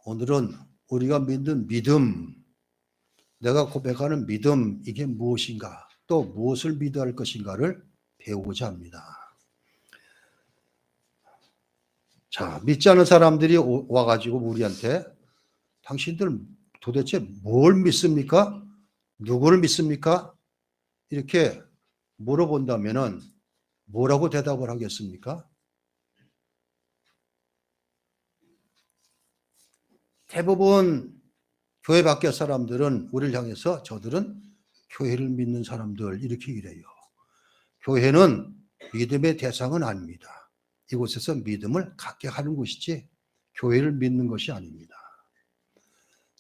오늘은 우리가 믿는 믿음, 내가 고백하는 믿음, 이게 무엇인가, 또 무엇을 믿어야 할 것인가를 배우고자 합니다. 자, 믿지 않은 사람들이 와가지고 우리한테 당신들 도대체 뭘 믿습니까? 누구를 믿습니까? 이렇게 물어본다면은 뭐라고 대답을 하겠습니까? 대부분 교회 밖의 사람들은 우리를 향해서 저들은 교회를 믿는 사람들 이렇게 이래요. 교회는 믿음의 대상은 아닙니다. 이곳에서 믿음을 갖게 하는 곳이지 교회를 믿는 것이 아닙니다.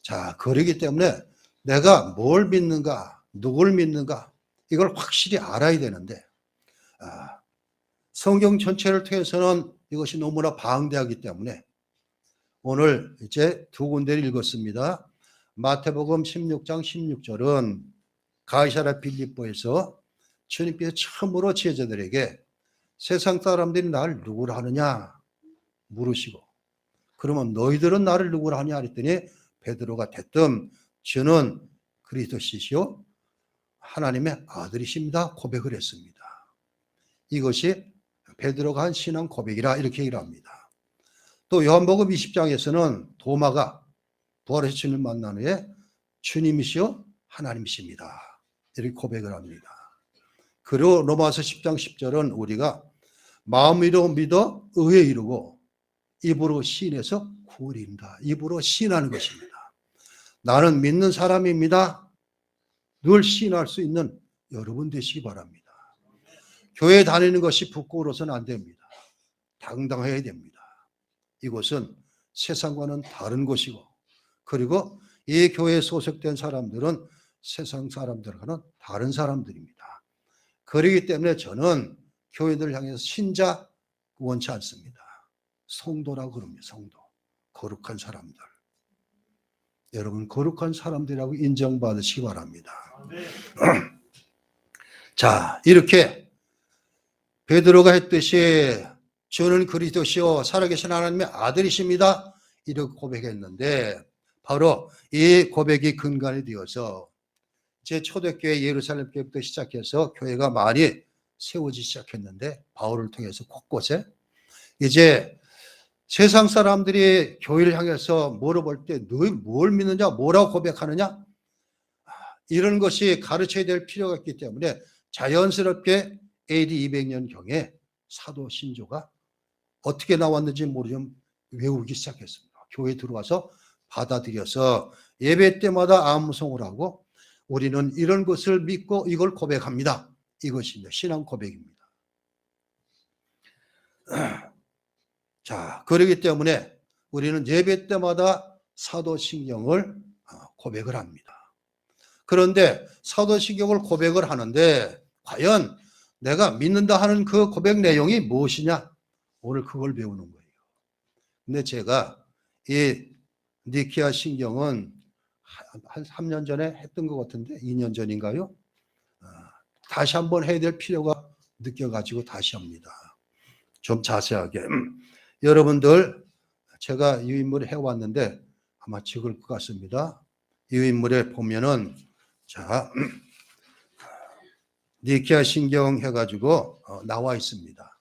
자, 그러기 때문에 내가 뭘 믿는가, 누구를 믿는가 이걸 확실히 알아야 되는데 성경 전체를 통해서는 이것이 너무나 방대하기 때문에 오늘 이제 두 군데를 읽었습니다. 마태복음 16장 16절은 가이사랴 빌립보에서 주님께서 처음으로 제자들에게 세상 사람들이 나를 누구라 하느냐 물으시고, 그러면 너희들은 나를 누구라 하냐 그랬더니 베드로가 대뜸 주는 그리스도시요 하나님의 아들이십니다 고백을 했습니다. 이것이 베드로가 한 신앙 고백이라 이렇게 얘기를 합니다. 또 요한복음 20장에서는 도마가 부활하신 주님을 만난 후에 주님이시여 하나님이십니다 이렇게 고백을 합니다. 그리고 로마서 10장 10절은 우리가 마음으로 믿어 의에 이르고 입으로 시인해서 구원을 이룬다. 입으로 시인하는 것입니다. 나는 믿는 사람입니다. 늘 시인할 수 있는 여러분 되시기 바랍니다. 교회 다니는 것이 부끄러워서는 안 됩니다. 당당해야 됩니다. 이곳은 세상과는 다른 곳이고, 그리고 이 교회에 소속된 사람들은 세상 사람들과는 다른 사람들입니다. 그렇기 때문에 저는 교회들을 향해서 신자 원치 않습니다. 성도라고 그럽니다. 성도. 거룩한 사람들. 여러분 거룩한 사람들이라고 인정받으시기 바랍니다. 자, 이렇게 베드로가 했듯이 주는 그리스도시요 살아계신 하나님의 아들이십니다 이렇게 고백했는데, 바로 이 고백이 근간이 되어서 제 초대교회 예루살렘 교회부터 시작해서 교회가 많이 세워지기 시작했는데, 바울을 통해서 곳곳에 이제 세상 사람들이 교회를 향해서 물어볼 때 너희 뭘 믿느냐, 뭐라고 고백하느냐, 이런 것이 가르쳐야 될 필요가 있기 때문에 자연스럽게 AD 200년경에 사도 신조가 어떻게 나왔는지 모르지만 외우기 시작했습니다. 교회에 들어와서 받아들여서 예배 때마다 암송을 하고 우리는 이런 것을 믿고 이걸 고백합니다. 이것이 신앙 고백입니다. 자, 그렇기 때문에 우리는 예배 때마다 사도신경을 고백을 합니다. 그런데 사도신경을 고백을 하는데 과연 내가 믿는다 하는 그 고백 내용이 무엇이냐? 오늘 그걸 배우는 거예요. 근데 제가 이 니케아 신경은 한 3년 전에 했던 것 같은데 2년 전인가요? 다시 한번 해야 될 필요가 느껴가지고 다시 합니다. 좀 자세하게. 여러분들 제가 이 인물을 해왔는데 아마 적을 것 같습니다. 이 인물에 보면은 자 니케아 신경 해가지고 나와 있습니다.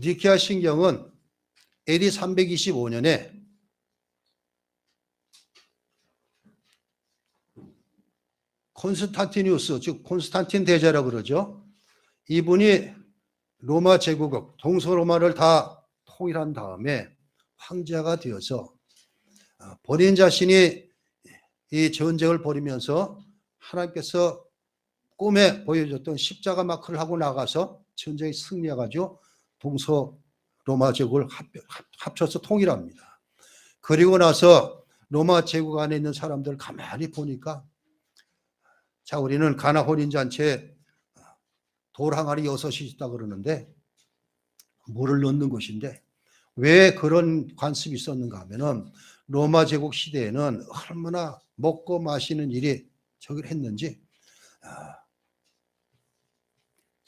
니케아 신경은 AD 325년에 콘스탄티누스, 즉 콘스탄틴 대제라고 그러죠. 이분이 로마 제국국 동서로마를 다 통일한 다음에 황제가 되어서 본인 자신이 이 전쟁을 벌이면서 하나님께서 꿈에 보여줬던 십자가 마크를 하고 나가서 전쟁에 승리해가지고 동서로마 제국을 합쳐서 통일합니다. 그리고 나서 로마 제국 안에 있는 사람들 가만히 보니까 자, 우리는 가나 혼인잔치에 돌 항아리 6이 있다 그러는데 물을 넣는 것인데 왜 그런 관습이 있었는가 하면은 로마 제국 시대에는 얼마나 먹고 마시는 일이 저기를 했는지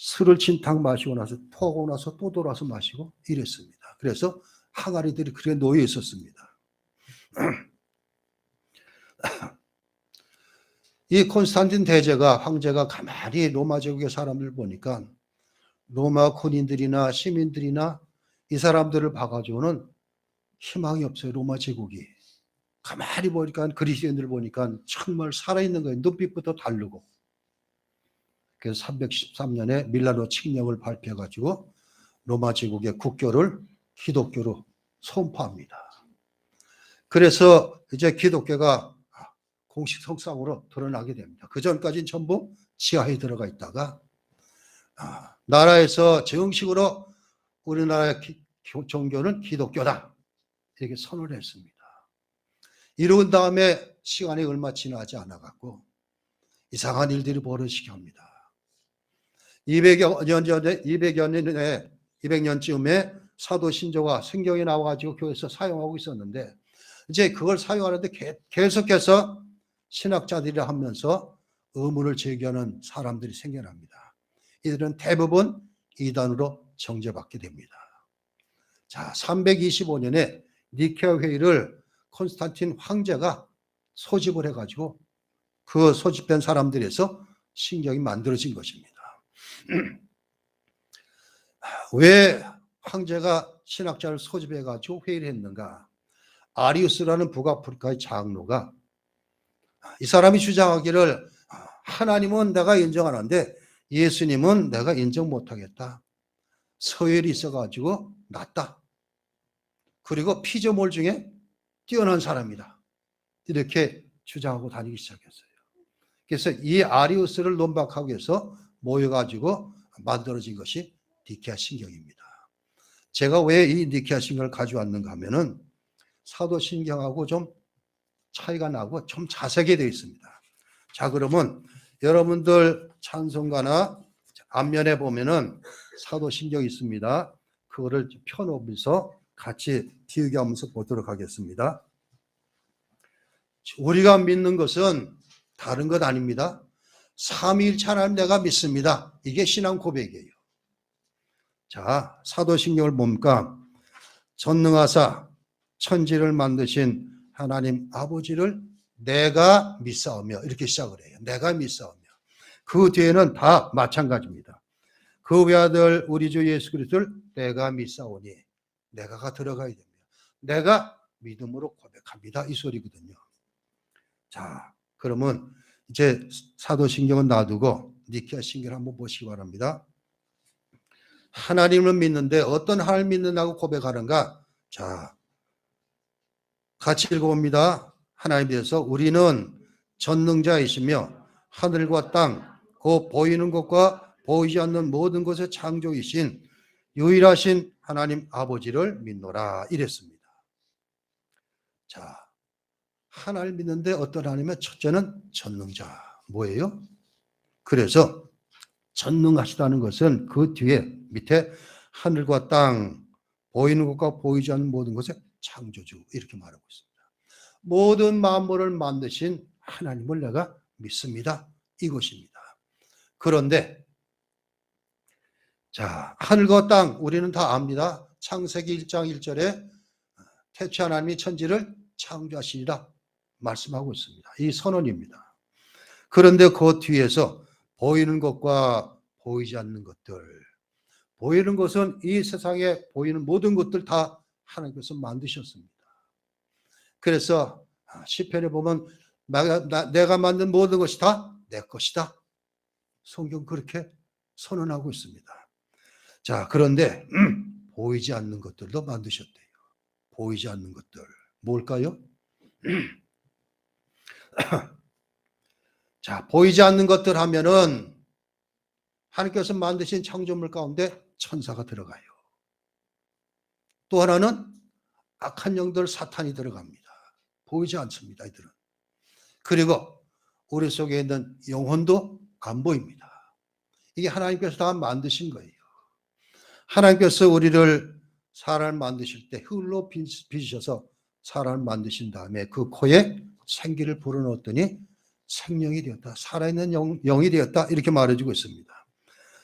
술을 진탕 마시고 나서 토하고 나서 또 돌아서 마시고 이랬습니다. 그래서 항아리들이 그렇게 놓여 있었습니다. 이 콘스탄틴 대제가 황제가 가만히 로마 제국의 사람들 보니까 로마 군인들이나 시민들이나 이 사람들을 봐가지고는 희망이 없어요. 로마 제국이. 가만히 보니까 그리스도인들 보니까 정말 살아있는 거예요. 눈빛부터 다르고. 그래서 313년에 밀라노 칙령을 발표해가지고 로마 제국의 국교를 기독교로 선포합니다. 그래서 이제 기독교가 공식 성상으로 드러나게 됩니다. 그 전까지는 전부 지하에 들어가 있다가 나라에서 정식으로 우리나라의 종교는 기독교다 이렇게 선언을 했습니다. 이룬 다음에 시간이 얼마 지나지 않아갖고 이상한 일들이 벌어지게 합니다. 200여 년에 200년쯤에 사도 신조가 성경에 나와가지고 교회에서 사용하고 있었는데 이제 그걸 사용하는데 계속해서 신학자들이 하면서 의문을 제기하는 사람들이 생겨납니다. 이들은 대부분 이단으로 정죄받게 됩니다. 자, 325년에 니케아 회의를 콘스탄틴 황제가 소집을 해가지고 그 소집된 사람들에서 신경이 만들어진 것입니다. 왜 황제가 신학자를 소집해가지고 회의를 했는가? 아리우스라는 북아프리카의 장로가 이 사람이 주장하기를 하나님은 내가 인정하는데 예수님은 내가 인정 못하겠다. 서열이 있어가지고 낫다. 그리고 피조물 중에 뛰어난 사람이다. 이렇게 주장하고 다니기 시작했어요. 그래서 이 아리우스를 논박하기 위해서 모여가지고 만들어진 것이 니케아 신경입니다. 제가 왜 이 니케아 신경을 가져왔는가 하면은 사도 신경하고 좀 차이가 나고 좀 자세하게 되어 있습니다. 자, 그러면 여러분들 찬송가나 앞면에 보면은 사도 신경이 있습니다. 그거를 펴놓으면서 같이 비교하면서 보도록 하겠습니다. 우리가 믿는 것은 다른 것 아닙니다. 삼위일체 하나님 내가 믿습니다. 이게 신앙 고백이에요. 자, 사도신경을 봅니까? 전능하사 천지를 만드신 하나님 아버지를 내가 믿사오며 이렇게 시작을 해요. 내가 믿사오며. 그 뒤에는 다 마찬가지입니다. 그 외아들 우리 주 예수 그리스도를 내가 믿사오니 내가가 들어가야 됩니다. 내가 믿음으로 고백합니다. 이 소리거든요. 자, 그러면 이제 사도신경은 놔두고 니케아 신경을 한번 보시기 바랍니다. 하나님을 믿는데 어떤 하나님을 믿는다고 고백하는가? 자, 같이 읽어봅니다. 하나님에 대해서 우리는 전능자이시며 하늘과 땅, 그 보이는 것과 보이지 않는 모든 것의 창조이신 유일하신 하나님 아버지를 믿노라 이랬습니다. 자, 하나님을 믿는데 어떤 하나님의 첫째는 전능자. 뭐예요? 그래서 전능하시다는 것은 그 뒤에 밑에 하늘과 땅, 보이는 것과 보이지 않는 모든 것의 창조주 이렇게 말하고 있습니다. 모든 만물을 만드신 하나님을 내가 믿습니다. 이것입니다. 그런데 자, 하늘과 땅 우리는 다 압니다. 창세기 1장 1절에 태초 하나님이 천지를 창조하시리라 말씀하고 있습니다. 이 선언입니다. 그런데 그 뒤에서 보이는 것과 보이지 않는 것들, 보이는 것은 이 세상에 보이는 모든 것들 다 하나님께서 만드셨습니다. 그래서 시편에 보면 내가 만든 모든 것이 다 내 것이다. 성경 그렇게 선언하고 있습니다. 자, 그런데 보이지 않는 것들도 만드셨대요. 보이지 않는 것들 뭘까요? 자, 보이지 않는 것들 하면은 하나님께서 만드신 창조물 가운데 천사가 들어가요. 또 하나는 악한 영들 사탄이 들어갑니다. 보이지 않습니다, 이들은. 그리고 우리 속에 있는 영혼도 안 보입니다. 이게 하나님께서 다 만드신 거예요. 하나님께서 우리를 사람을 만드실 때 흙으로 빚으셔서 사람을 만드신 다음에 그 코에 생기를 불어넣었더니 생명이 되었다. 살아있는 영이 되었다. 이렇게 말해주고 있습니다.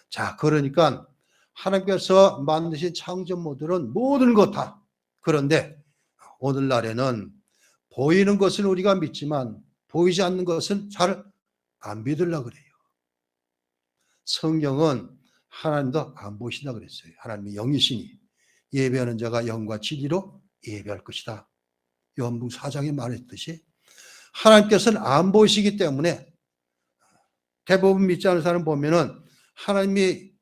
자, 그러니까 하나님께서 만드신 창조물들은 모든 것 다. 그런데 오늘날에는 보이는 것은 우리가 믿지만 보이지 않는 것은 잘 안 믿으려고 그래요. 성경은 하나님도 안 보신다 그랬어요. 하나님이 영이시니 예배하는 자가 영과 진리로 예배할 것이다. 요한복음 4장에 말했듯이 하나님께서는 안 보이시기 때문에 대부분 믿지 않는 사람 보면은 하나님이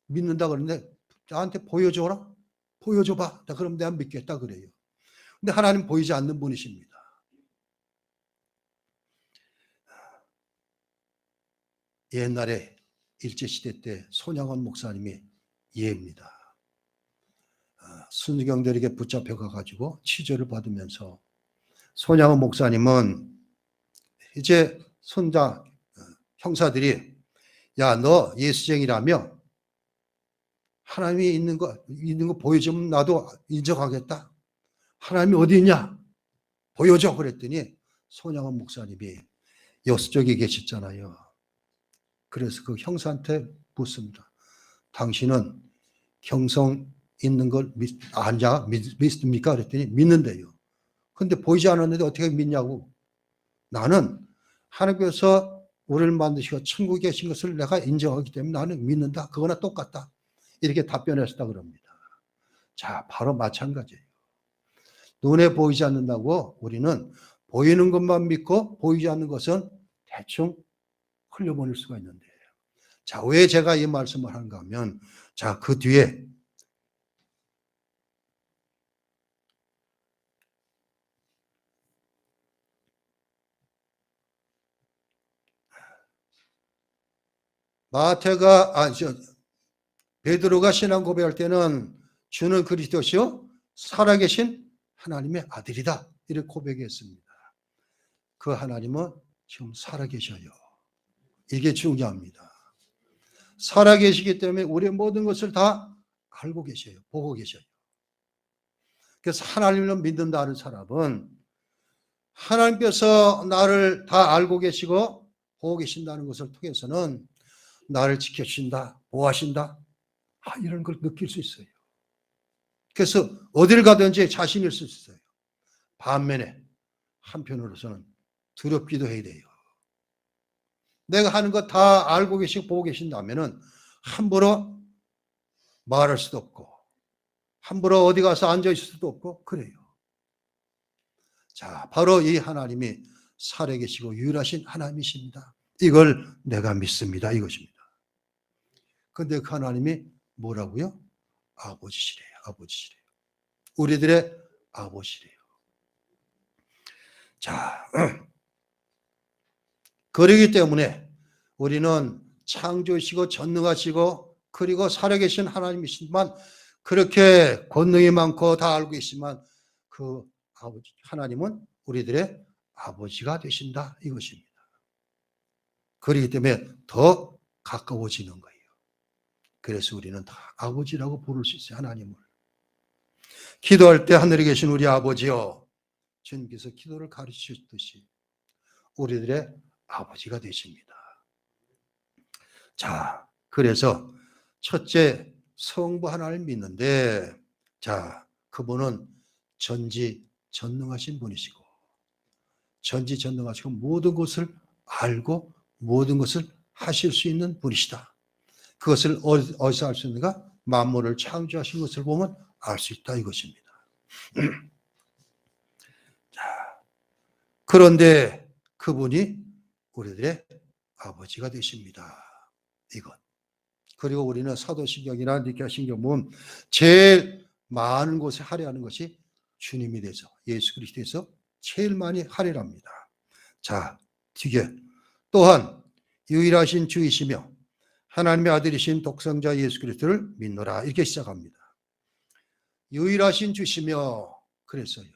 믿는다 그러는데 나한테 보여줘라. 보여줘봐. 그럼 내가 믿겠다 그래요. 근데 하나님 보이지 않는 분이십니다. 옛날에 일제시대 때 손양원 목사님이 예입니다. 순교경들에게 붙잡혀 가가지고 치료를 받으면서 손양원 목사님은 이제 손자 형사들이 야, 너 예수쟁이라며 하나님이 있는 거 보여주면 나도 인정하겠다. 하나님이 어디 있냐? 보여줘. 그랬더니 손양원 목사님이 여수 쪽에 계셨잖아요. 그래서 그 형사한테 묻습니다. 당신은 경성 있는 걸 믿습니까? 그랬더니 믿는데요. 근데 보이지 않았는데 어떻게 믿냐고. 나는 하나님께서 우리를 만드시고 천국에 계신 것을 내가 인정하기 때문에 나는 믿는다. 그거나 똑같다. 이렇게 답변했다 그럽니다. 자, 바로 마찬가지예요. 눈에 보이지 않는다고 우리는 보이는 것만 믿고 보이지 않는 것은 대충 흘려보낼 수가 있는데, 자, 왜 제가 이 말씀을 하는가 하면, 자, 그 뒤에 베드로가 신앙 고백할 때는 주는 그리스도시요 살아계신 하나님의 아들이다 이렇게 고백했습니다. 그 하나님은 지금 살아계셔요. 이게 중요합니다. 살아계시기 때문에 우리의 모든 것을 다 알고 계셔요. 보고 계셔요. 그래서 하나님을 믿는다는 사람은 하나님께서 나를 다 알고 계시고 보고 계신다는 것을 통해서는 나를 지켜주신다, 보호하신다, 이런 걸 느낄 수 있어요. 그래서 어딜 가든지 자신일 수 있어요. 반면에 한편으로서는 두렵기도 해야 돼요. 내가 하는 거 다 알고 계시고 보고 계신다면은 함부로 말할 수도 없고 함부로 어디 가서 앉아 있을 수도 없고 그래요. 자, 바로 이 하나님이 살아계시고 유일하신 하나님이십니다. 이걸 내가 믿습니다. 이것입니다. 그런데 그 하나님이 뭐라고요? 아버지시래요. 아버지시래요. 우리들의 아버지래요. 자, 그러기 때문에 우리는 창조시고 전능하시고 그리고 살아계신 하나님이시지만 그렇게 권능이 많고 다 알고 계시지만 그 아버지 하나님은 우리들의 아버지가 되신다 이것입니다. 그렇기 때문에 더 가까워지는 거예요. 그래서 우리는 다 아버지라고 부를 수 있어요. 하나님을. 기도할 때 하늘에 계신 우리 아버지요, 주님께서 기도를 가르치셨듯이 우리들의 아버지가 되십니다. 자, 그래서 첫째 성부 하나를 믿는데, 자, 그분은 전지전능하신 분이시고 전지전능하시고 모든 것을 알고 모든 것을 하실 수 있는 분이시다. 그것을 어디서 알 수 있는가? 만물을 창조하신 것을 보면 알 수 있다 이것입니다. 자, 그런데 그분이 우리들의 아버지가 되십니다. 이것. 그리고 우리는 사도신경이나 니케아신경 보면 제일 많은 곳에 할애하는 것이 주님이 돼서 예수 그리스도에서 제일 많이 할애를 합니다. 자, 뒤에 또한 유일하신 주이시며 하나님의 아들이신 독생자 예수 그리스도를 믿노라 이렇게 시작합니다. 유일하신 주시며 그랬어요.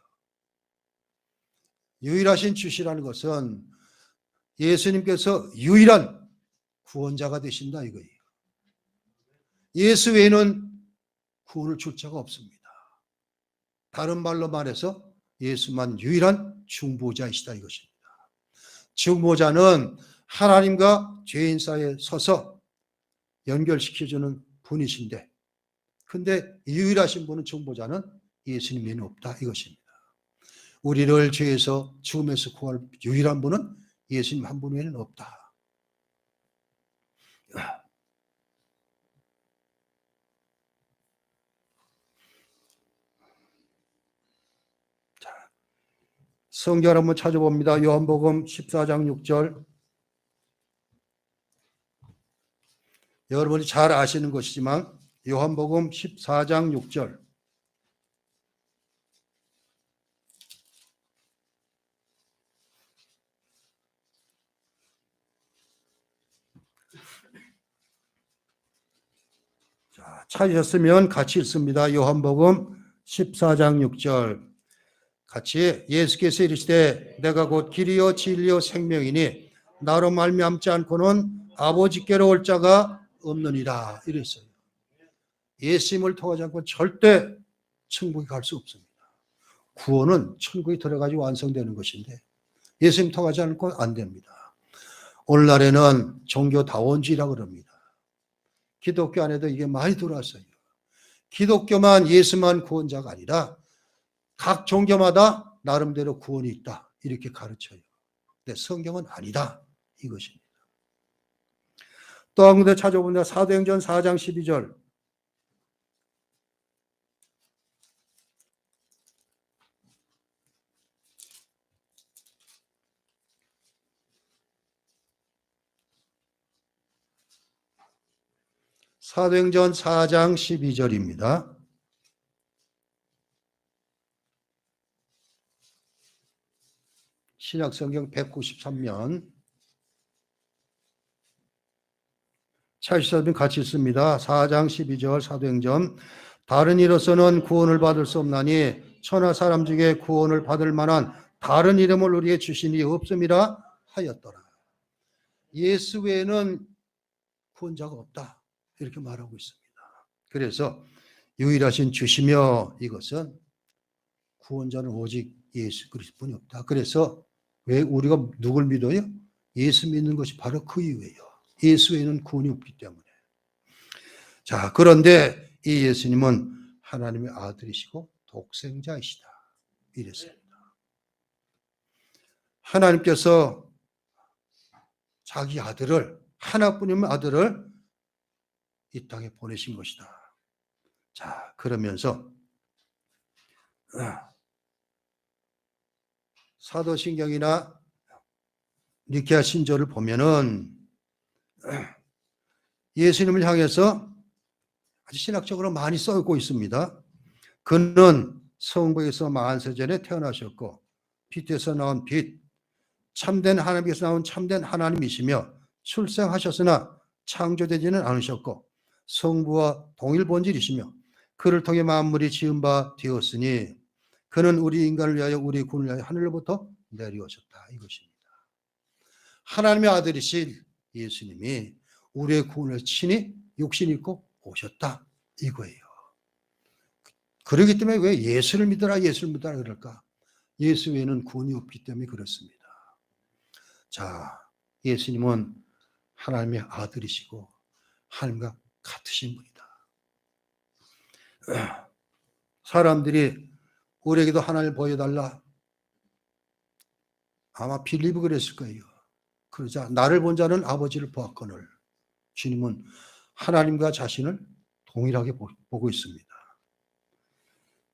유일하신 주시라는 것은 예수님께서 유일한 구원자가 되신다 이거예요. 예수 외에는 구원을 줄 자가 없습니다. 다른 말로 말해서 예수만 유일한 중보자이시다 이것입니다. 중보자는 하나님과 죄인 사이에 서서 연결시켜주는 분이신데, 근데 유일하신 분은 중보자는 예수님이 없다 이것입니다. 우리를 죄에서 죽음에서 구할 유일한 분은 예수님 한 분 외에는 없다. 자, 성경 한번 찾아봅니다. 요한복음 14장 6절. 여러분이 잘 아시는 것이지만 요한복음 14장 6절. 자, 찾으셨으면 같이 읽습니다. 요한복음 14장 6절. 같이 예수께서 이르시되 내가 곧 길이요 진리요 생명이니 나로 말미암지 않고는 아버지께로 올 자가 없느니라 이랬어요. 예수님을 통하지 않고 절대 천국에 갈 수 없습니다. 구원은 천국에 들어가지고 완성되는 것인데 예수님 통하지 않고 안 됩니다. 오늘날에는 종교다원주의라고 그럽니다. 기독교 안에도 이게 많이 들어왔어요. 기독교만 예수만 구원자가 아니라 각 종교마다 나름대로 구원이 있다 이렇게 가르쳐요. 근데 성경은 아니다 이것입니다. 또 한 군데 찾아보면 사도행전 4장 12절. 사도행전 4장 12절입니다. 신약성경 193면 찾으시면 같이 있습니다. 4장 12절 사도행전. 다른 이로서는 구원을 받을 수 없나니 천하 사람 중에 구원을 받을 만한 다른 이름을 우리에게 주시니 없음이라 하였더라. 예수 외에는 구원자가 없다 이렇게 말하고 있습니다. 그래서 유일하신 주시며 이것은 구원자는 오직 예수 그리스도뿐이 없다. 그래서 왜 우리가 누굴 믿어요? 예수 믿는 것이 바로 그 이유예요. 예수 외에는 구원이 없기 때문에. 자, 그런데 이 예수님은 하나님의 아들이시고 독생자이시다 이랬습니다. 하나님께서 자기 아들을, 하나뿐이면 아들을 이 땅에 보내신 것이다. 자, 그러면서 사도신경이나 니케아 신조를 보면은 예수님을 향해서 아주 신학적으로 많이 써있고 있습니다. 그는 성부에서 만세전에 태어나셨고 빛에서 나온 빛, 참된 하나님께서 나온 참된 하나님이시며 출생하셨으나 창조되지는 않으셨고 성부와 동일 본질이시며 그를 통해 만물이 지은 바 되었으니 그는 우리 인간을 위하여 우리 구원을 위하여 하늘로부터 내려오셨다 이것입니다. 하나님의 아들이신 예수님이 우리의 구원을 친히 육신 입고 오셨다 이거예요. 그렇기 때문에 왜 예수를 믿어라 예수를 믿어라 그럴까? 예수 외에는 구원이 없기 때문에 그렇습니다. 자, 예수님은 하나님의 아들이시고 하나님과 같으신 분이다. 사람들이 우리에게도 하나님을 보여달라. 아마 빌립이 그랬을 거예요. 그러자 나를 본 자는 아버지를 보았거늘. 주님은 하나님과 자신을 동일하게 보고 있습니다.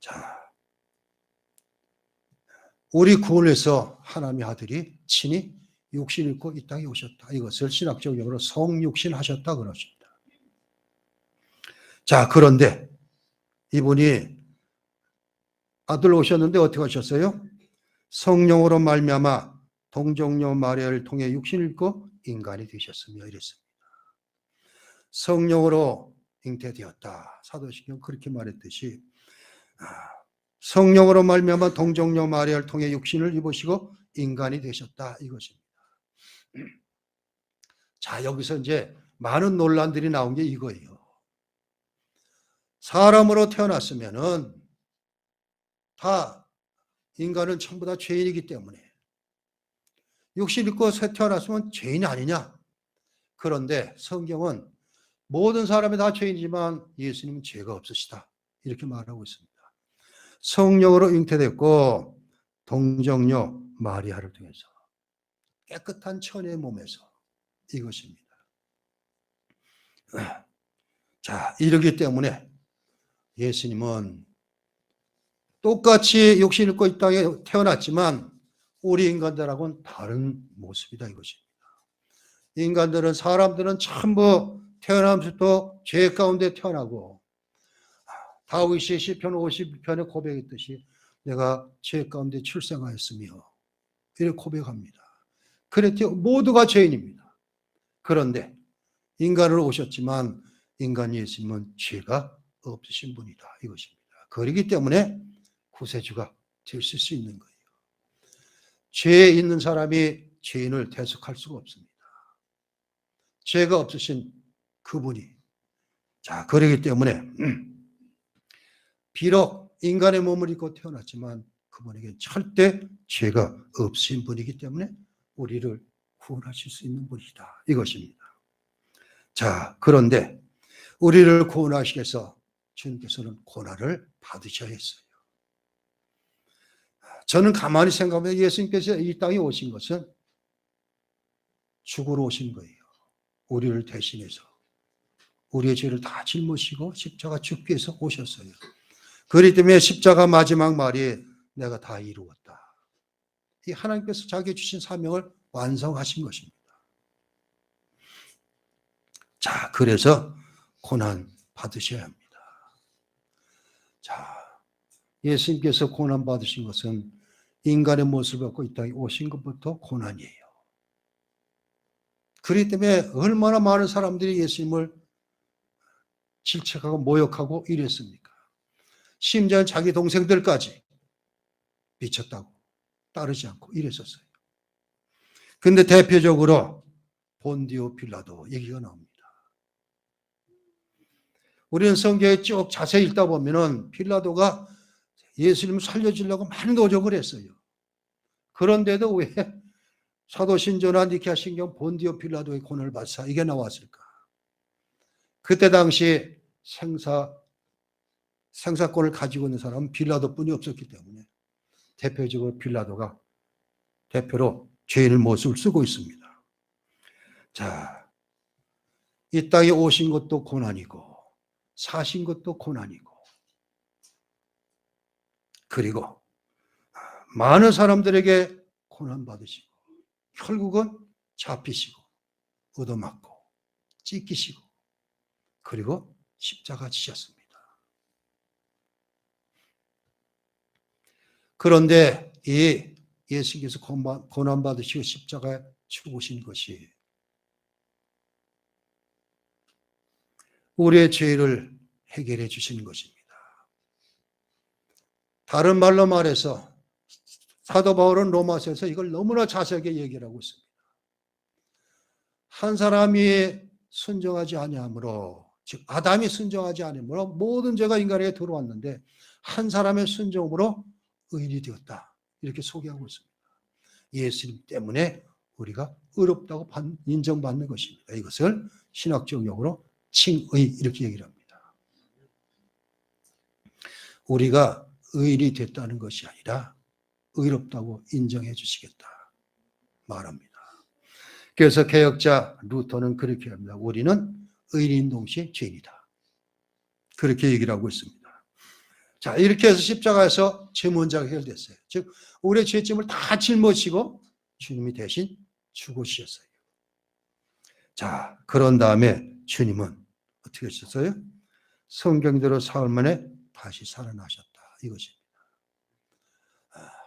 자, 우리 구원을 위해서 하나님의 아들이 친히 육신 입고 이 땅에 오셨다. 이것을 신학적으로 성육신 하셨다 그러십니다. 자, 그런데 이분이 아들 오셨는데 어떻게 하셨어요? 성령으로 말미암아 동정녀 마리아를 통해 육신을 입고 인간이 되셨으며 이랬습니다. 성령으로 잉태되었다. 사도신경 그렇게 말했듯이 성령으로 말미암아 동정녀 마리아를 통해 육신을 입으시고 인간이 되셨다 이것입니다. 자, 여기서 이제 많은 논란들이 나온 게 이거예요. 사람으로 태어났으면은 다 인간은 전부 다 죄인이기 때문에 육신 입고 태어났으면 죄인이 아니냐? 그런데 성경은 모든 사람이 다 죄인이지만 예수님은 죄가 없으시다. 이렇게 말하고 있습니다. 성령으로 잉태됐고 동정녀 마리아를 통해서 깨끗한 천의 몸에서 이것입니다. 자, 이러기 때문에 예수님은 똑같이 육신 입고 이 땅에 태어났지만 우리 인간들하고는 다른 모습이다 이것입니다. 인간들은 사람들은 전부 태어나면서부터 죄 가운데 태어나고 다윗이 시편 52편에 고백했듯이 내가 죄 가운데 출생하였으며 이렇게 고백합니다. 그랬더니 모두가 죄인입니다. 그런데 인간으로 오셨지만 인간 예수님은 죄가 없으신 분이다 이것입니다. 그렇기 때문에 구세주가 되실 수 있는 거예요. 죄에 있는 사람이 죄인을 대속할 수가 없습니다. 죄가 없으신 그분이. 자, 그렇기 때문에 비록 인간의 몸을 입고 태어났지만 그분에게 절대 죄가 없으신 분이기 때문에 우리를 구원하실 수 있는 분이다 이것입니다. 자, 그런데 우리를 구원하시기 위해서 주님께서는 고난을 받으셔야 했어요. 저는 가만히 생각하면 예수님께서 이 땅에 오신 것은 죽으러 오신 거예요. 우리를 대신해서 우리의 죄를 다 짊으시고 십자가 죽기 위해서 오셨어요. 그렇기 때문에 십자가 마지막 말이 내가 다 이루었다. 이 하나님께서 자기 주신 사명을 완성하신 것입니다. 자, 그래서 고난 받으셔야 합니다. 자, 예수님께서 고난 받으신 것은 인간의 모습을 갖고 이 땅에 오신 것부터 고난이에요. 그렇기 때문에 얼마나 많은 사람들이 예수님을 질책하고 모욕하고 이랬습니까? 심지어 자기 동생들까지 미쳤다고 따르지 않고 이랬었어요. 근데 대표적으로 본디오 빌라도 얘기가 나옵니다. 우리는 성경에 쭉 자세히 읽다 보면은 빌라도가 예수님을 살려주려고 많은 노력을 했어요. 그런데도 왜 사도신조나 니케아 신경 본디오 빌라도의 고난을 받사 이게 나왔을까? 그때 당시 생사권을 가지고 있는 사람은 빌라도뿐이 없었기 때문에 대표적으로 빌라도가 대표로 죄인의 모습을 쓰고 있습니다. 자, 이 땅에 오신 것도 고난이고 사신 것도 고난이고 그리고 많은 사람들에게 고난 받으시고 결국은 잡히시고 얻어맞고 찢기시고 그리고 십자가 지셨습니다. 그런데 이 예수께서 고난 받으시고 십자가에 죽으신 것이 우리의 죄를 해결해 주시는 것입니다. 다른 말로 말해서 사도 바울은 로마서에서 이걸 너무나 자세하게 얘기를 하고 있습니다. 한 사람이 순종하지 아니하므로 즉 아담이 순종하지 않으므로 모든 죄가 인간에게 들어왔는데 한 사람의 순종으로 의인이 되었다. 이렇게 소개하고 있습니다. 예수님 때문에 우리가 의롭다고 인정받는 것입니다. 이것을 신학적 용어로 칭의 이렇게 얘기를 합니다. 우리가 의인이 됐다는 것이 아니라 의롭다고 인정해 주시겠다 말합니다. 그래서 개혁자 루터는 그렇게 합니다. 우리는 의인인 동시에 죄인이다. 그렇게 얘기를 하고 있습니다. 자, 이렇게 해서 십자가에서 죄 문제가 해결됐어요. 즉 우리의 죄짐을 다 짊어지고 주님이 대신 죽으셨어요. 자, 그런 다음에 주님은 어떻게 하셨어요? 성경대로 사흘 만에 다시 살아나셨다. 이것입니다.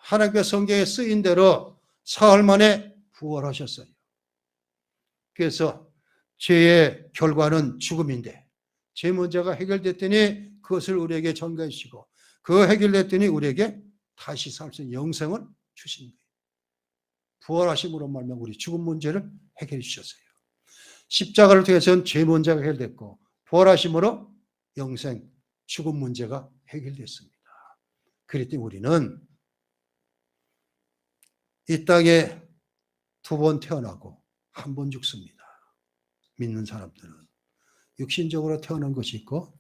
하나님께서 성경에 쓰인 대로 사흘 만에 부활하셨어요. 그래서 죄의 결과는 죽음인데 죄 문제가 해결됐더니 그것을 우리에게 전가해 주시고 그 해결됐더니 우리에게 다시 살 수 있는 영생을 주신 거예요. 부활하심으로 말미암아 우리 죽음 문제를 해결해 주셨어요. 십자가를 통해서는 죄 문제가 해결됐고 부활하심으로 영생, 죽음 문제가 해결됐습니다. 그랬더니 우리는 이 땅에 두 번 태어나고 한 번 죽습니다. 믿는 사람들은. 육신적으로 태어난 것이 있고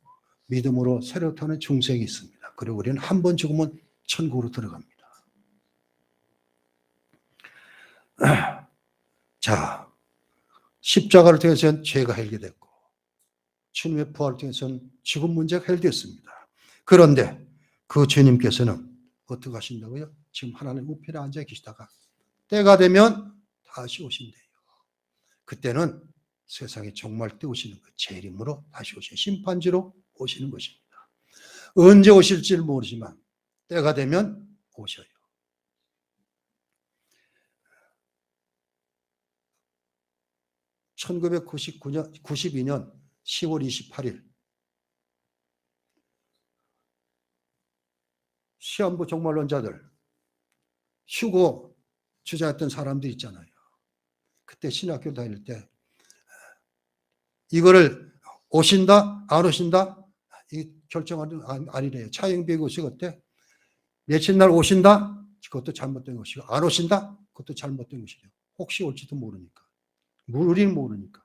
믿음으로 새로 태어난 중생이 있습니다. 그리고 우리는 한 번 죽으면 천국으로 들어갑니다. 자, 십자가를 통해서는 죄가 해결됐고 주님의 부활을 통해서는 죽음 문제가 해결됐습니다. 그런데 그 주님께서는 어떻게 하신다고요? 지금 하나님 우편에 앉아 계시다가 때가 되면 다시 오신대요. 그때는 세상에 종말 때 오시는 거예요. 재림으로 다시 오시는, 심판지로 오시는 것입니다. 언제 오실지를 모르지만 때가 되면 오셔요. 1992년 10월 28일 시한부 종말론자들 휴고 주장했던 사람들 있잖아요. 그때 신학교 다닐 때 이거를 오신다 안 오신다 이 결정하는 아니래요. 차영배 교수가 그때 며칠 날 오신다 그것도 잘못된 것이고 안 오신다 그것도 잘못된 것이래요. 혹시 올지도 모르니까. 우리는 모르니까.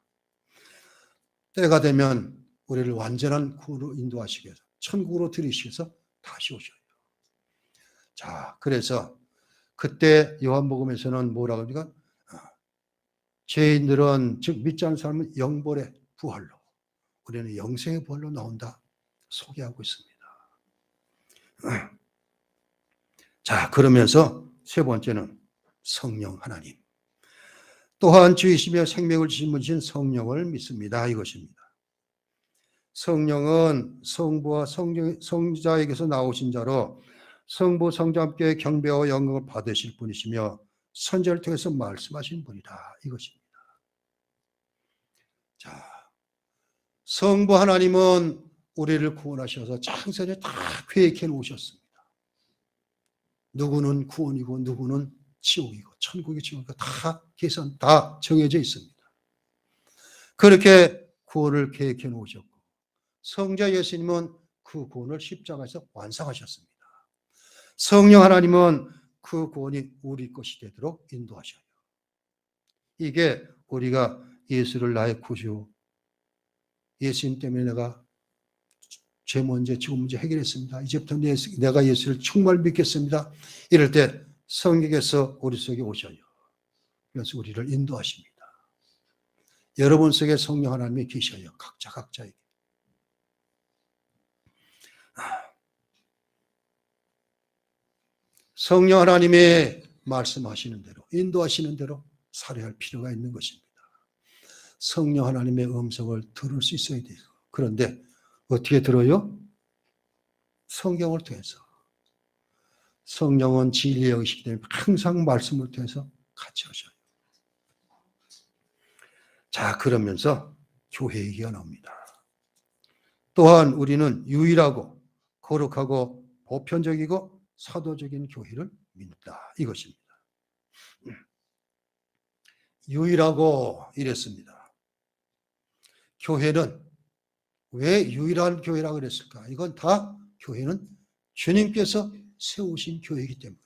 때가 되면 우리를 완전한 구원으로 인도하시기 위해서 천국으로 들이시기 위해서 다시 오셔요. 자, 그래서 그때 요한복음에서는 뭐라고 하니까 죄인들은 즉 믿지 않는 사람은 영벌의 부활로 우리는 영생의 부활로 나온다 소개하고 있습니다. 자, 그러면서 세 번째는 성령 하나님. 또한 주이시며 생명을 주신 분이신 성령을 믿습니다. 이것입니다. 성령은 성부와 성자에게서 나오신 자로 성부 성자께 경배와 영광을 받으실 분이시며 선지자를 통해서 말씀하신 분이다. 이것입니다. 자, 성부 하나님은 우리를 구원하셔서 창세전에 다 계획해 놓으셨습니다. 누구는 구원이고 누구는 지옥이고 천국이 지옥이고 다 계산 다 정해져 있습니다. 그렇게 구원을 계획해 놓으셨고 성자 예수님은 그 구원을 십자가에서 완성하셨습니다. 성령 하나님은 그 구원이 우리 것이 되도록 인도하셔요. 이게 우리가 예수를 나의 구주, 예수님 때문에 내가 죄 문제, 죽음 문제 해결했습니다. 이제부터 내가 예수를 정말 믿겠습니다. 이럴 때 성령께서 우리 속에 오셔요. 그래서 우리를 인도하십니다. 여러분 속에 성령 하나님이 계셔요. 각자에게. 성령 하나님의 말씀하시는 대로, 인도하시는 대로 살아야 할 필요가 있는 것입니다. 성령 하나님의 음성을 들을 수 있어야 돼요. 그런데 어떻게 들어요? 성경을 통해서. 성령은 진리의 영이시기 때문에 항상 말씀을 통해서 같이 하셔요. 자, 그러면서 교회 얘기가 나옵니다. 또한 우리는 유일하고 거룩하고 보편적이고 사도적인 교회를 믿는다. 이것입니다. 유일하고 이랬습니다. 교회는 왜 유일한 교회라고 그랬을까? 이건 다 교회는 주님께서 세우신 교회이기 때문이에요.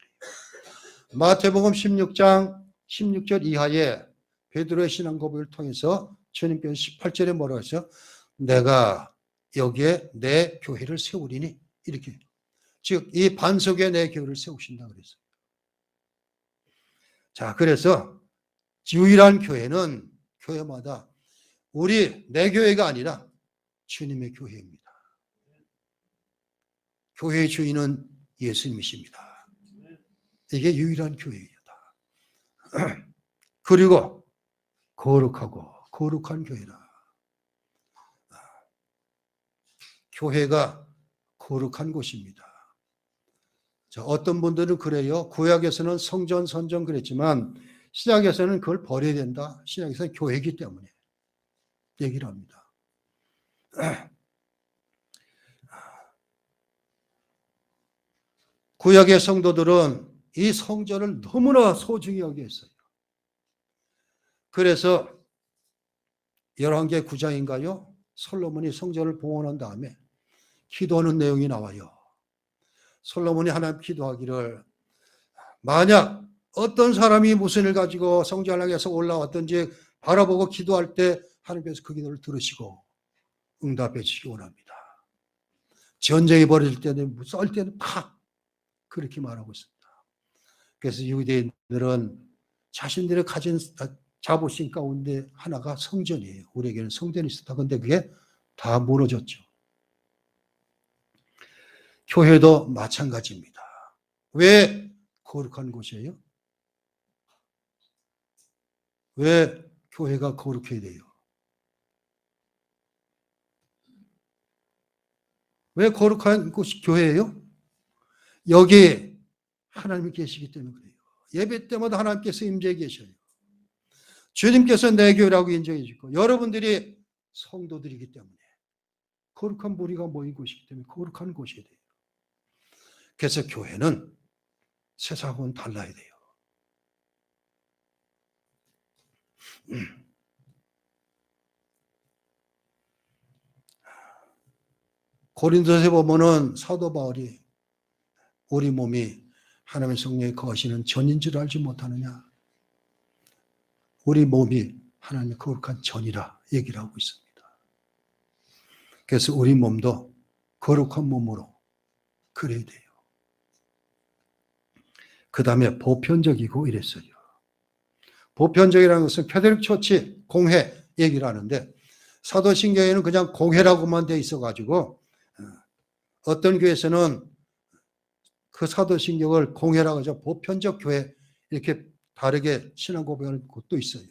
마태복음 16장 16절 이하에 베드로의 신앙 고백을 통해서 주님께서 18절에 뭐라고 했어요? 내가 여기에 내 교회를 세우리니 이렇게 즉 이 반석에 내 교회를 세우신다 그랬어요. 자, 그래서 유일한 교회는 교회마다 내 교회가 아니라 주님의 교회입니다. 교회의 주인은 예수님이십니다. 이게 유일한 교회이다. 그리고 거룩한 교회다. 교회가 거룩한 곳입니다. 자, 어떤 분들은 그래요. 구약에서는 성전, 선전 그랬지만 신약에서는 그걸 버려야 된다. 신약에서는 교회이기 때문에 얘기를 합니다. 구약의 성도들은 이 성전을 너무나 소중히 여기했어요. 그래서 11개 9장인가요? 솔로몬이 성전을 봉헌한 다음에 기도하는 내용이 나와요. 솔로몬이 하나님 기도하기를 만약 어떤 사람이 무슨 일 가지고 성전을 향해서 올라왔든지 바라보고 기도할 때 하나님께서 그 기도를 들으시고 응답해 주시기 원합니다. 전쟁이 벌어질 때는, 썰 때는 다 그렇게 말하고 있습니다. 그래서 유대인들은 자신들이 가진 자부심 가운데 하나가 성전이에요. 우리에게는 성전이 있었다. 근데 그게 다 무너졌죠. 교회도 마찬가지입니다. 왜 거룩한 곳이에요? 왜 교회가 거룩해야 돼요? 왜 거룩한 곳이 교회예요? 여기 하나님이 계시기 때문에 그래요. 예배 때마다 하나님께서 임재해 계셔요. 주님께서 내 교회라고 인정해 주고 여러분들이 성도들이기 때문에 거룩한 무리가 모인 곳이기 때문에 거룩한 곳이 돼요. 그래서 교회는 세상하고는 달라야 돼요. 고린도서에 보면은 사도 바울이 우리 몸이 하나님의 성령이 거하시는 전인 줄 알지 못하느냐. 우리 몸이 하나님의 거룩한 전이라 얘기를 하고 있습니다. 그래서 우리 몸도 거룩한 몸으로 그래야 돼요. 그 다음에 보편적이고 이랬어요. 보편적이라는 것은 캐톨릭 처치 공회 얘기를 하는데 사도신경에는 그냥 공회라고만 돼 있어가지고 어떤 교회에서는 그 사도신경을 공회라고 하죠. 보편적 교회 이렇게 다르게 신앙 고백하는 곳도 있어요.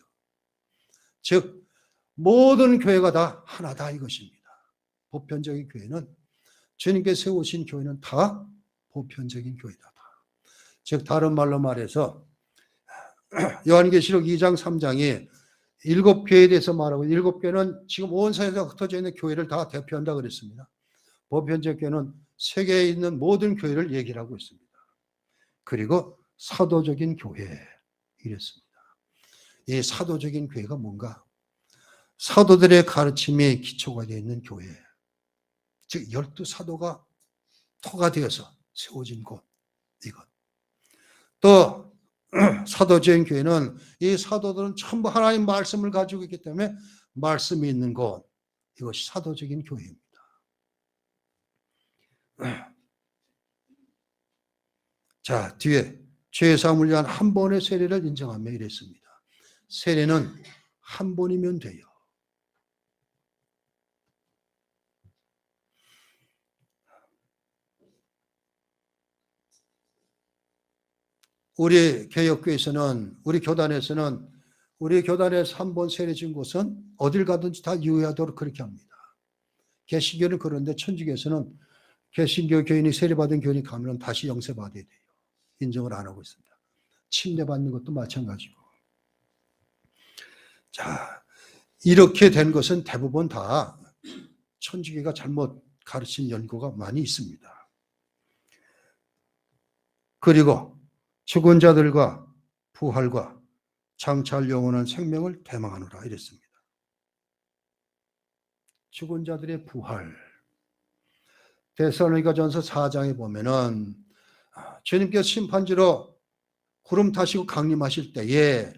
즉 모든 교회가 다 하나다 이것입니다. 보편적인 교회는 주님께서 세우신 교회는 다 보편적인 교회다. 즉 다른 말로 말해서 요한계시록 2장 3장이 7교회에 대해서 말하고 7교회는 지금 온 세상에 흩어져 있는 교회를 다 대표한다 그랬습니다. 보편적 교회는 세계에 있는 모든 교회를 얘기를 하고 있습니다. 그리고 사도적인 교회 이랬습니다. 이 사도적인 교회가 뭔가? 사도들의 가르침이 기초가 되어 있는 교회. 즉 12사도가 토가 되어서 세워진 곳 이것. 또 사도적인 교회는 이 사도들은 전부 하나님 말씀을 가지고 있기 때문에 말씀이 있는 곳. 이것이 사도적인 교회입니다. 자, 뒤에 죄 사함을 위한 한 번의 세례를 인정하며 이랬습니다. 세례는 한 번이면 돼요. 우리 개혁교회에서는 우리 교단에서 한 번 세례 준 곳은 어딜 가든지 다 유효하도록 그렇게 합니다. 개신교는 그런데 천주교에서는 개신교 교인이 세례받은 교인이 가면 다시 영세받아야 돼요. 인정을 안 하고 있습니다. 침례받는 것도 마찬가지고. 자, 이렇게 된 것은 대부분 다 천주교가 잘못 가르친 연구가 많이 있습니다. 그리고 죽은 자들과 부활과 장차할 영원한 생명을 대망하노라 이랬습니다. 죽은 자들의 부활. 데살로니가전서 4장에 보면은 주님께서 심판지로 구름 타시고 강림하실 때에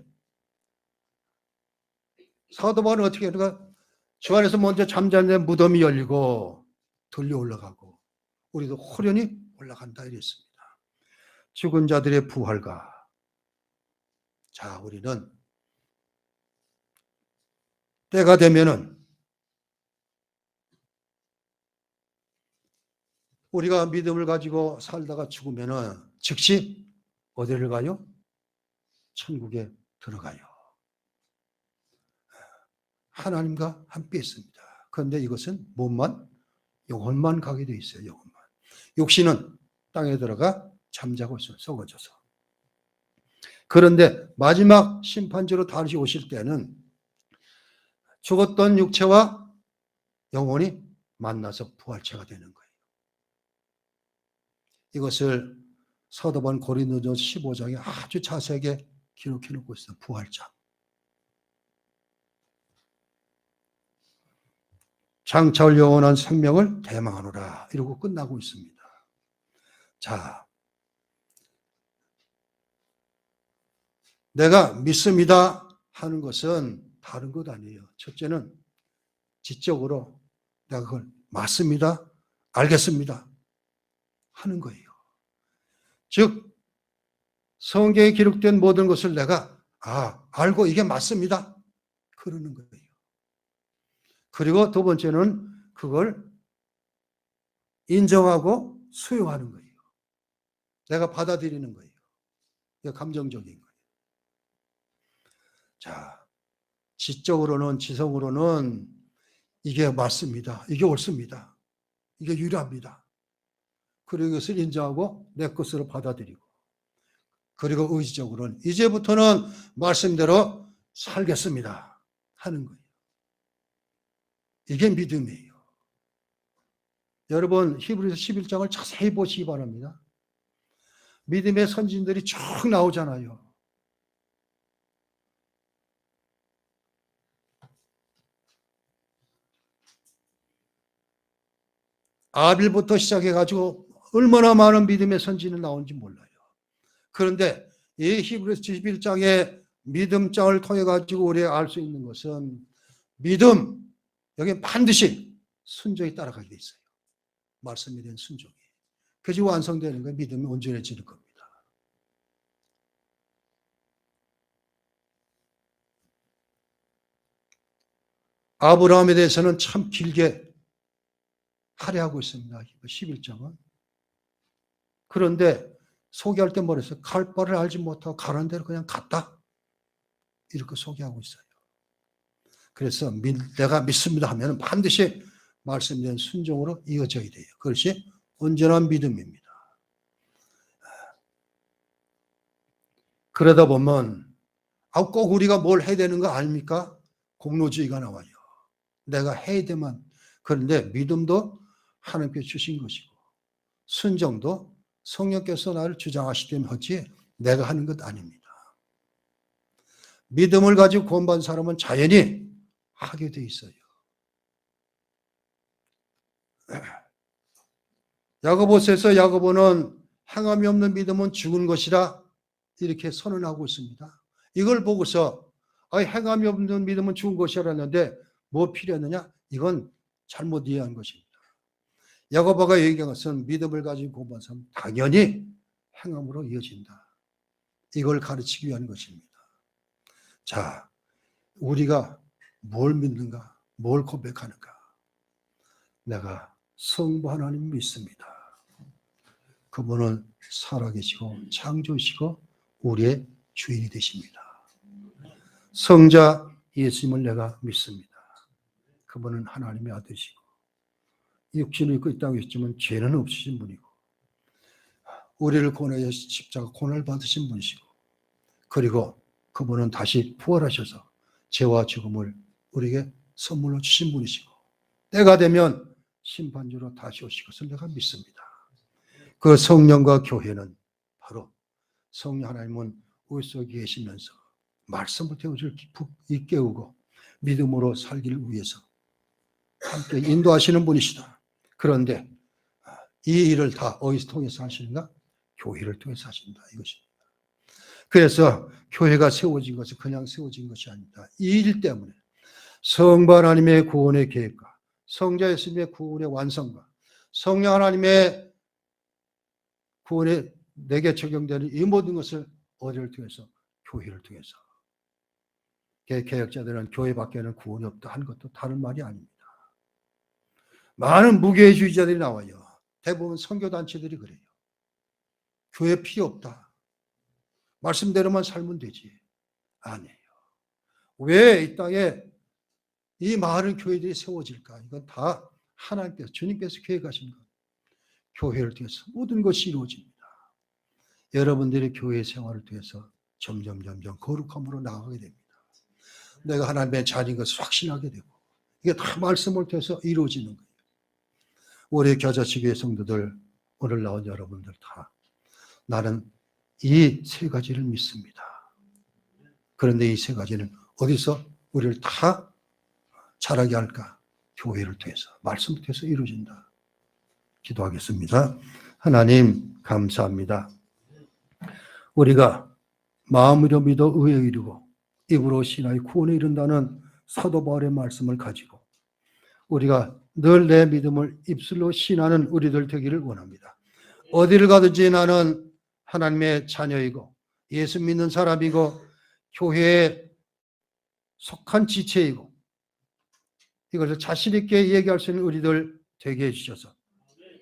사도 바울은 어떻게 해요? 주 안에서 먼저 잠자는 무덤이 열리고 들려 올라가고 우리도 호련히 올라간다 이랬습니다. 죽은 자들의 부활과 자 우리는 때가 되면은 우리가 믿음을 가지고 살다가 죽으면은 즉시 어디를 가요? 천국에 들어가요. 하나님과 함께 있습니다. 그런데 이것은 몸만 영혼만 가게 돼 있어요. 영혼만. 육신은 땅에 들어가 잠자고 있어요. 썩어져서. 그런데 마지막 심판주로 다시 오실 때는 죽었던 육체와 영혼이 만나서 부활체가 되는 거예요. 이것을 사도반 고린도전서 15장에 아주 자세하게 기록해 놓고 있어요. 부활장. 장차올 영원한 생명을 대망하노라 이러고 끝나고 있습니다. 자, 내가 믿습니다 하는 것은 다른 것 아니에요. 첫째는 지적으로 내가 그걸 맞습니다. 알겠습니다. 하는 거예요. 즉 성경에 기록된 모든 것을 내가 알고 이게 맞습니다. 그러는 거예요. 그리고 두 번째는 그걸 인정하고 수용하는 거예요. 내가 받아들이는 거예요. 이게 감정적인 거예요. 자, 지적으로는 지성으로는 이게 맞습니다. 이게 옳습니다. 이게 유리합니다. 그리고 이것을 인정하고 내 것으로 받아들이고, 그리고 의지적으로는 이제부터는 말씀대로 살겠습니다 하는 거예요. 이게 믿음이에요. 여러분 히브리서 11장을 자세히 보시기 바랍니다. 믿음의 선진들이 쭉 나오잖아요. 아빌부터 시작해가지고 얼마나 많은 믿음의 선진이 나오는지 몰라요. 그런데 이 히브리서 11장의 믿음장을 통해 가지고 우리가 알 수 있는 것은 믿음, 여기 반드시 순종이 따라가게 돼 있어요. 말씀에 대한 순종이. 그것이 완성되는 거예요. 믿음이 온전해지는 겁니다. 아브라함에 대해서는 참 길게 할애하고 있습니다. 11장은. 그런데 소개할 때 뭐랬어요? 갈 바를 알지 못하고 가는 대로 그냥 갔다. 이렇게 소개하고 있어요. 그래서 내가 믿습니다 하면 반드시 말씀에 대한 순종으로 이어져야 돼요. 그것이 온전한 믿음입니다. 그러다 보면 꼭 우리가 뭘 해야 되는 거 아닙니까? 공로주의가 나와요. 내가 해야 되만. 그런데 믿음도 하나님께 주신 것이고 순종도 성령께서 나를 주장하시다면 하지 내가 하는 것 아닙니다. 믿음을 가지고 구원받은 사람은 자연히 하게 돼 있어요. 야고보서에서 야고보는 행함이 없는 믿음은 죽은 것이라 이렇게 선언하고 있습니다. 이걸 보고서 행함이 없는 믿음은 죽은 것이라는데 뭐 필요했느냐? 이건 잘못 이해한 것입니다. 야고보가 얘기한 것은 믿음을 가지고 구원받은 사람은 당연히 행함으로 이어진다. 이걸 가르치기 위한 것입니다. 자, 우리가 뭘 믿는가? 뭘 고백하는가? 내가 성부 하나님 믿습니다. 그분은 살아계시고 창조시고 우리의 주인이 되십니다. 성자 예수님을 내가 믿습니다. 그분은 하나님의 아들이시고 육신을 입고 이 땅에 있지만 죄는 없으신 분이고 우리를 구원하여 십자가 고난을 받으신 분이시고 그리고 그분은 다시 부활하셔서 죄와 죽음을 우리에게 선물로 주신 분이시고 때가 되면 심판주로 다시 오실 것을 내가 믿습니다. 그 성령과 교회는 바로 성령 하나님은 우리 속에 계시면서 말씀을 태우실 깨우고 믿음으로 살기를 위해서 함께 인도하시는 분이시다. 그런데 이 일을 다 어디서 통해서 하시는가? 교회를 통해서 하신다 이것입니다. 그래서 교회가 세워진 것은 그냥 세워진 것이 아닙니다. 이 일 때문에 성부 하나님의 구원의 계획과 성자 예수님의 구원의 완성과 성령 하나님의 구원에 내게 적용되는 이 모든 것을 어디를 통해서? 교회를 통해서. 개혁자들은 교회 밖에는 구원이 없다 하는 것도 다른 말이 아닙니다. 많은 무교회주의자들이 나와요. 대부분 선교단체들이 그래요. 교회 필요 없다. 말씀대로만 살면 되지. 아니에요. 왜 이 땅에 이 많은 교회들이 세워질까? 이건 다 하나님께서, 주님께서 계획하신 것. 교회를 통해서 모든 것이 이루어집니다. 여러분들의 교회 생활을 통해서 점점 거룩함으로 나아가게 됩니다. 내가 하나님의 자녀인 것을 확신하게 되고 이게 다 말씀을 통해서 이루어지는 거예요. 우리 겨자치교회 성도들, 오늘 나온 여러분들 다 나는 이 세 가지를 믿습니다. 그런데 이 세 가지는 어디서 우리를 다 자라게 할까? 교회를 통해서, 말씀을 통해서 이루어진다. 기도하겠습니다. 하나님 감사합니다. 우리가 마음으로 믿어 의에 이르고 입으로 신하여 구원에 이른다는 사도 바울의 말씀을 가지고 우리가 늘 내 믿음을 입술로 신하는 우리들 되기를 원합니다. 어디를 가든지 나는 하나님의 자녀이고 예수 믿는 사람이고 교회에 속한 지체이고 이것을 자신 있게 얘기할 수 있는 우리들 되게 해주셔서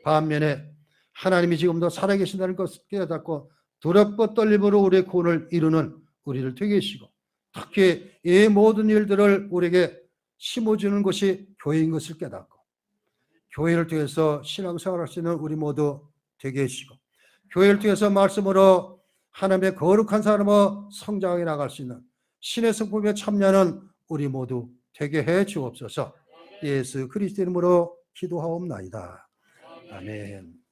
반면에 하나님이 지금도 살아계신다는 것을 깨닫고 두렵고 떨림으로 우리의 구원을 이루는 우리를 되게 해주시고 특히 이 모든 일들을 우리에게 심어주는 것이 교회인 것을 깨닫고 교회를 통해서 신앙생활할 수 있는 우리 모두 되게 해주시고 교회를 통해서 말씀으로 하나님의 거룩한 사람으로 성장해 나갈 수 있는 신의 성품에 참여하는 우리 모두 되게 해 주옵소서. 예수 그리스도 이름으로 기도하옵나이다. 아멘.